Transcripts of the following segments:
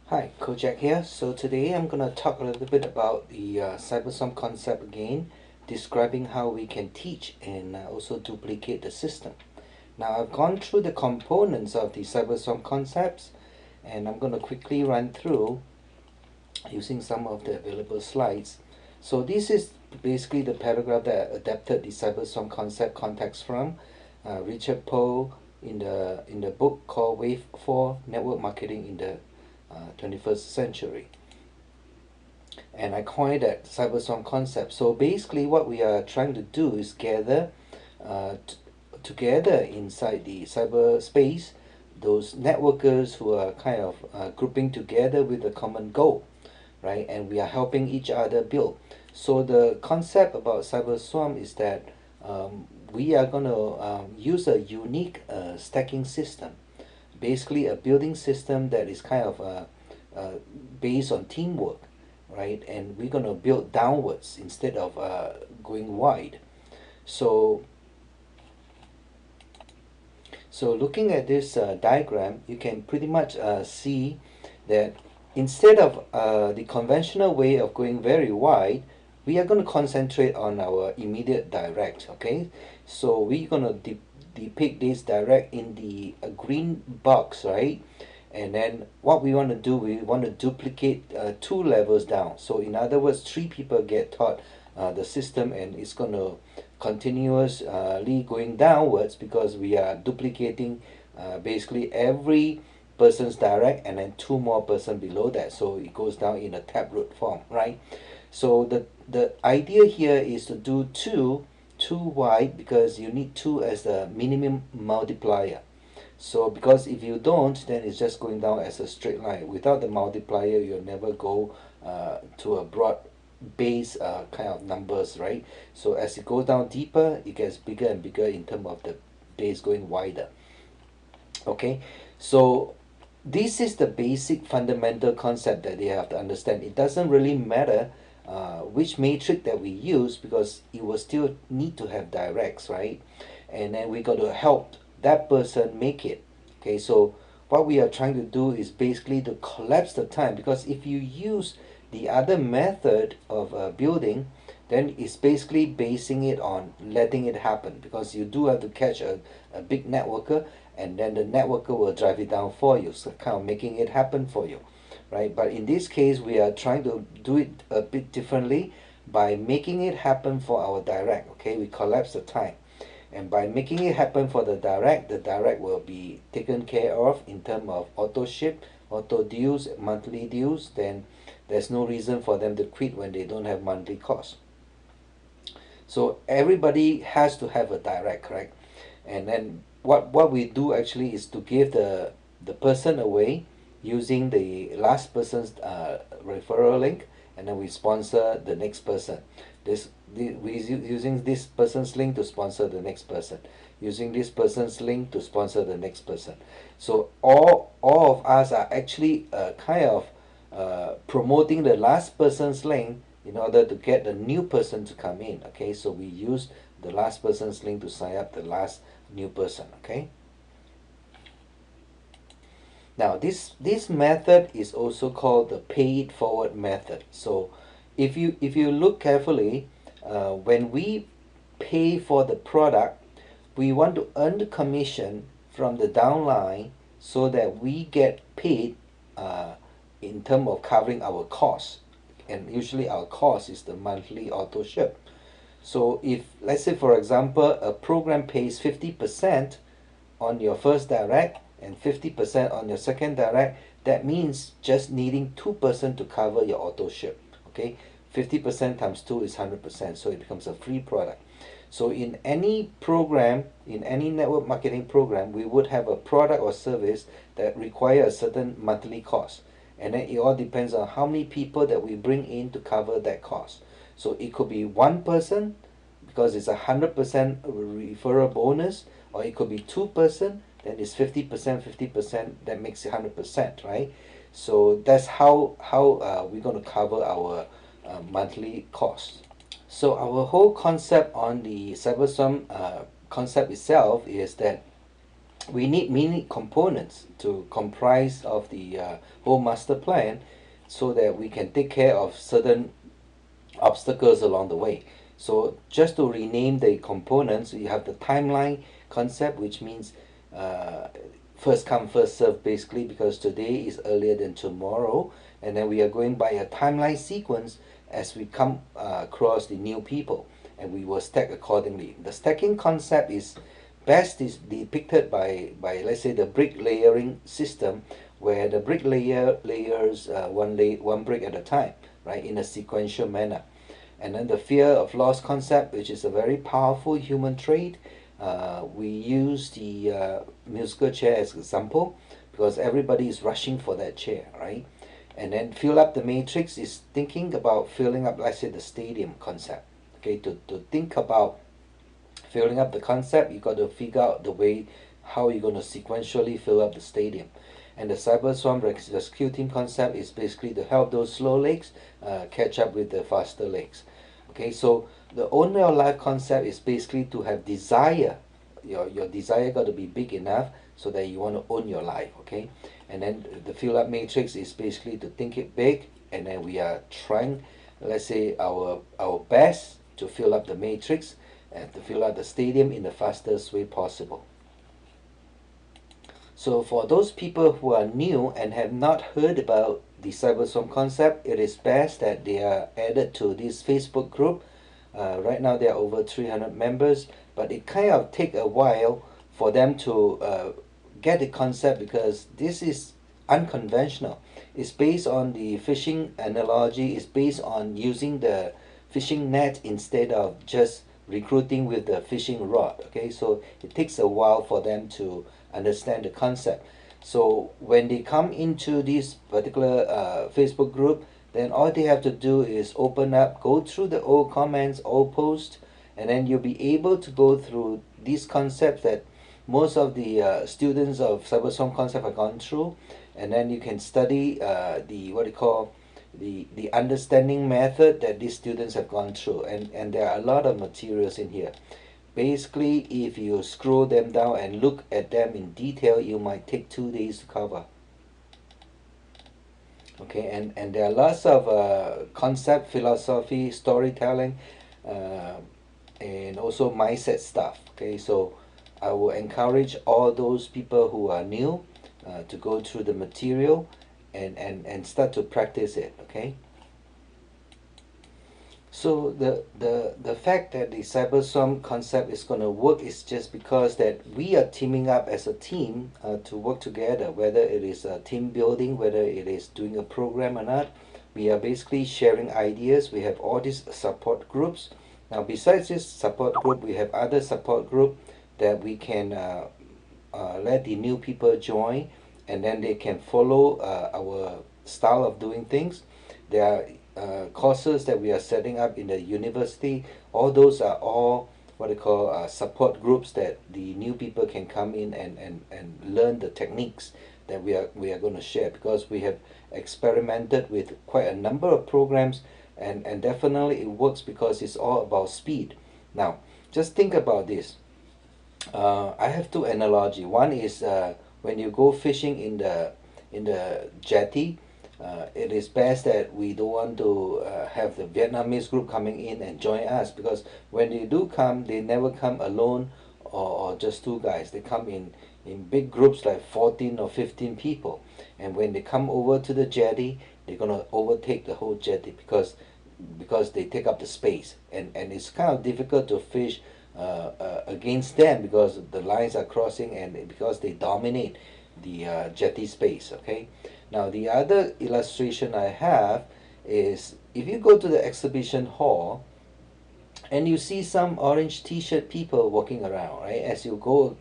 Hi, Kojak here. So today I'm going to talk a little bit about the Cyberswarm concept again, describing how we can teach and also duplicate the system. Now I've gone through the components of the Cyberswarm concepts, and I'm going to quickly run through using some of the available slides. So this is basically the paragraph that I adapted the Cyberswarm concept context from Richard Poe in the book called Wave 4 Network Marketing in the 21st Century. And I coined that Cyberswarm concept. So basically what we are trying to do is gather together inside the cyberspace those networkers who are kind of grouping together with a common goal, right? And we are helping each other build. So the concept about Cyberswarm is that we are going to use a unique stacking system, basically a building system that is kind of based on teamwork, right? And we're going to build downwards instead of going wide. So, so looking at this diagram, you can pretty much see that instead of the conventional way of going very wide, we are going to concentrate on our immediate direct, okay? So we're going to depict this direct in the green box, right? And then what we want to do, we want to duplicate two levels down. So in other words, three people get taught the system, and it's going to continuously going downwards because we are duplicating basically every person's direct and then two more person below that, so it goes down in a taproot form, right? So the idea here is to do two wide because you need two as the minimum multiplier. So because if you don't, then it's just going down as a straight line. Without the multiplier, you'll never go to a broad base kind of numbers, right? So as it goes down deeper, it gets bigger and bigger in terms of the base going wider. Okay, so this is the basic fundamental concept that they have to understand. It doesn't really matter which matrix that we use because it will still need to have directs, right? And then we got to help that person make it. Okay, so what we are trying to do is basically to collapse the time, because if you use the other method of building, then it's basically basing it on letting it happen, because you do have to catch a big networker, and then the networker will drive it down for you, so kind of making it happen for you, right? But in this case, we are trying to do it a bit differently by making it happen for our direct. Okay, we collapse the time, and by making it happen for the direct will be taken care of in terms of auto ship, auto dues, monthly dues. Then there's no reason for them to quit when they don't have monthly costs. So everybody has to have a direct, correct? And then what we do actually is to give the person away using the last person's referral link, and then we sponsor the next person. We using this person's link to sponsor the next person, using this person's link to sponsor the next person. So all of us are actually kind of promoting the last person's link in order to get the new person to come in. Okay, so we use the last person's link to sign up the last new person. Okay, now this method is also called the pay it forward method. So if you look carefully, when we pay for the product, we want to earn the commission from the downline so that we get paid in terms of covering our costs, and usually our cost is the monthly auto ship. So if, let's say for example, a program pays 50% on your first direct and 50% on your second direct, that means just needing 2% to cover your auto ship. Okay, 50% times 2 is 100%, so it becomes a free product. So in any program, in any network marketing program, we would have a product or service that require a certain monthly cost, and then it all depends on how many people that we bring in to cover that cost. So it could be one person because it's 100% referral bonus, or it could be two-person, then it's 50%, 50%, that makes it 100%, right? So that's how we're going to cover our monthly costs. So our whole concept on the Cyberswarm concept itself is that we need many components to comprise of the whole master plan, so that we can take care of certain obstacles along the way. So just to rename the components, you have the timeline concept, which means uh, first come first serve, basically, because today is earlier than tomorrow, and then we are going by a timeline sequence as we come across the new people, and we will stack accordingly. The stacking concept is best is depicted by let's say the brick layering system, where the brick layers one brick at a time, right, in a sequential manner. And then the fear of loss concept, which is a very powerful human trait. We use the musical chair as an example, because everybody is rushing for that chair, right? And then fill up the matrix is thinking about filling up, let's say, the stadium concept. Okay, to think about filling up the concept, you got to figure out the way how you're going to sequentially fill up the stadium. And the Cyberswarm rescue team concept is basically to help those slow legs catch up with the faster legs. Okay, so the own your life concept is basically to have desire. Your desire got to be big enough so that you want to own your life. Okay, and then the fill up matrix is basically to think it big, and then we are trying, let's say, our best to fill up the matrix and to fill out the stadium in the fastest way possible. So for those people who are new and have not heard about the Cyberswarm concept, it is best that they are added to this Facebook group. Right now there are over 300 members, but it kind of take a while for them to get the concept, because this is unconventional. It's based on the fishing analogy. It's based on using the fishing net instead of just recruiting with the fishing rod. Okay, so it takes a while for them to understand the concept. So when they come into this particular Facebook group, then all they have to do is open up, go through the old comments, old posts, and then you'll be able to go through these concepts that most of the students of Cyberswarm concept have gone through, and then you can study the what you call the understanding method that these students have gone through, and there are a lot of materials in here. Basically, if you scroll them down and look at them in detail, you might take 2 days to cover. Okay, and there are lots of concept, philosophy, storytelling, uh, and also mindset stuff. Okay, so I will encourage all those people who are new to go through the material and start to practice it. Okay. So the fact that the Cyberswarm concept is going to work is just because that we are teaming up as a team to work together, whether it is team building, whether it is doing a program or not. We are basically sharing ideas. We have all these support groups. Now, besides this support group, we have other support group that we can let the new people join, and then they can follow our style of doing things. There are courses that we are setting up in the university. All those are all what they call support groups that the new people can come in and learn the techniques that we are going to share, because we have experimented with quite a number of programs, and definitely it works because it's all about speed. Now, just think about this. I have two analogy. One is when you go fishing in the jetty, it is best that we don't want to have the Vietnamese group coming in and join us, because when they do come, they never come alone or just two guys. They come in big groups like 14 or 15 people, and when they come over to the jetty, they're gonna overtake the whole jetty because they take up the space, and it's kind of difficult to fish against them, because the lines are crossing and because they dominate the jetty space. Okay, now the other illustration I have is, if you go to the exhibition hall and you see some orange t-shirt people walking around, right, as you go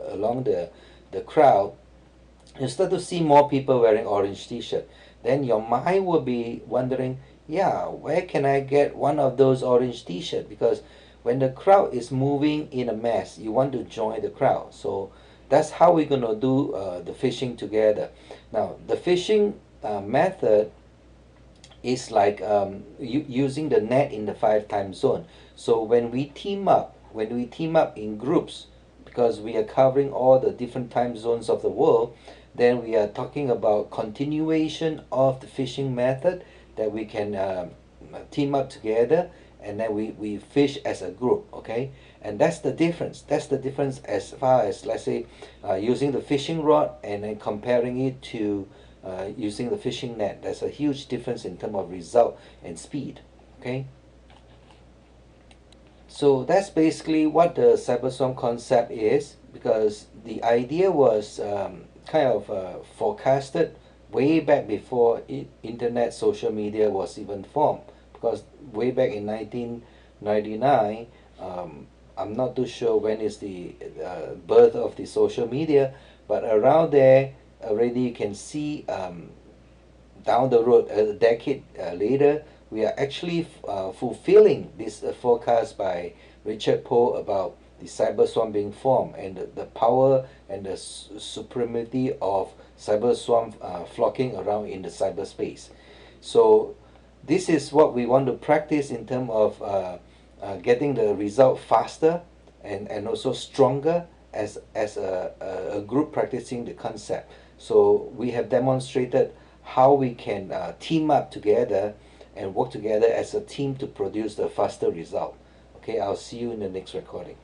along the crowd, you start to see more people wearing orange t-shirt. Then your mind will be wondering, yeah, where can I get one of those orange t-shirt? Because when the crowd is moving in a mass, you want to join the crowd. So that's how we're going to do the fishing together. Now, the fishing method is like using the net in the 5 time zone. So when we team up in groups, because we are covering all the different time zones of the world, then we are talking about continuation of the fishing method that we can team up together, and then we fish as a group, okay? And that's the difference. That's the difference as far as, let's say, using the fishing rod and then comparing it to using the fishing net. There's a huge difference in terms of result and speed, okay? So that's basically what the Cyberswarm concept is, because the idea was kind of forecasted way back before internet social media was even formed. Because way back in 1999, I'm not too sure when is the birth of the social media, but around there already you can see down the road, a decade later, we are actually fulfilling this forecast by Richard Poe about the cyberswarm being formed, and the power and the supremacy of cyberswarm flocking around in the cyberspace. So this is what we want to practice in terms of getting the result faster and also stronger as a group practicing the concept. So we have demonstrated how we can team up together and work together as a team to produce the faster result. Okay, I'll see you in the next recording.